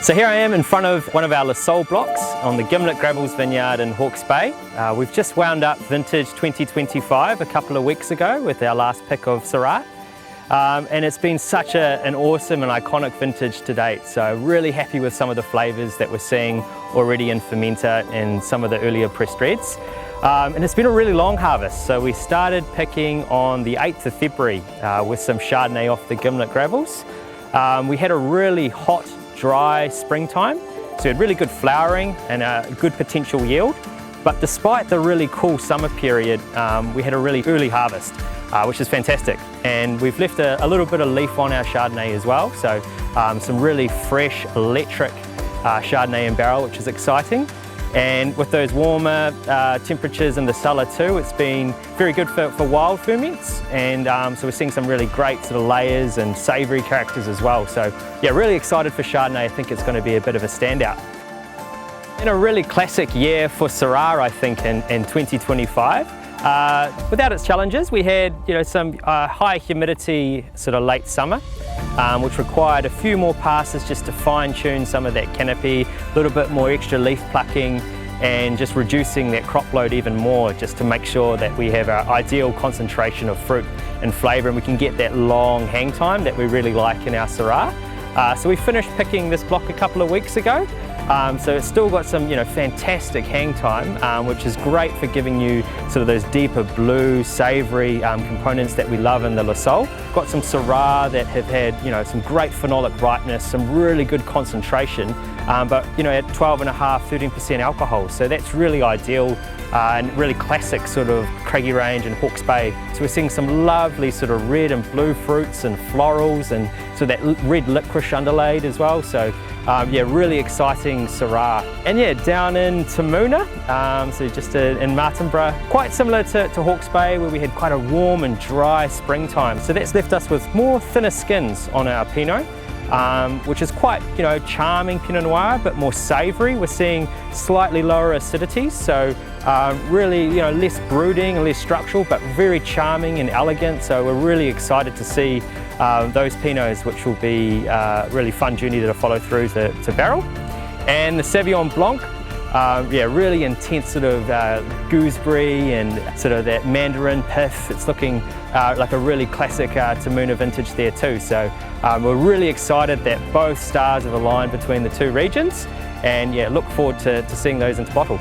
So here I am in front of one of our Le Sol blocks on the Gimblett Gravels Vineyard in Hawke's Bay. We've just wound up vintage 2025 a couple of weeks ago with our last pick of Syrah. And it's been such an awesome and iconic vintage to date. So really happy with some of the flavours that we're seeing already in fermenter and some of the earlier pressed reds. And it's been a really long harvest. So we started picking on the 8th of February with some Chardonnay off the Gimblett Gravels. We had a really hot, dry springtime, so we had really good flowering and a good potential yield. But despite the really cool summer period, we had a really early harvest, which is fantastic. And we've left a little bit of leaf on our Chardonnay as well, so some really fresh, electric Chardonnay in barrel, which is exciting. And with those warmer temperatures in the cellar too, it's been very good for wild ferments, and so we're seeing some really great sort of layers and savoury characters as well. So yeah, really excited for Chardonnay. I think it's going to be a bit of a standout. In a really classic year for Syrah, I think, in 2025. Without its challenges, we had some high humidity sort of late summer, which required a few more passes just to fine tune some of that canopy, a little bit more extra leaf plucking, and just reducing that crop load even more, just to make sure that we have our ideal concentration of fruit and flavour, and we can get that long hang time that we really like in our Syrah. So we finished picking this block a couple of weeks ago. So it's still got some fantastic hang time, which is great for giving you sort of those deeper blue, savoury components that we love in the Le Sol. Got some Syrah that have had some great phenolic ripeness, some really good concentration, but at 12.5, 13% alcohol. So that's really ideal and really classic sort of Craggy Range and Hawke's Bay. So we're seeing some lovely sort of red and blue fruits and florals, and so that red licorice underlaid as well. So yeah, really exciting Syrah. And yeah, down in Tamuna, so just in Martinborough, quite similar to Hawke's Bay, where we had quite a warm and dry springtime. So that's left us with more thinner skins on our Pinot, which is quite charming Pinot Noir, but more savoury. We're seeing slightly lower acidities, so really less brooding and less structural, but very charming and elegant. So we're really excited to see those Pinots, which will be a really fun journey to follow through to barrel. And the Sauvignon Blanc, yeah, really intense sort of gooseberry and sort of that mandarin pith. It's looking like a really classic Tamuna vintage there too. So we're really excited that both stars have aligned between the two regions, and yeah, look forward to seeing those into bottle.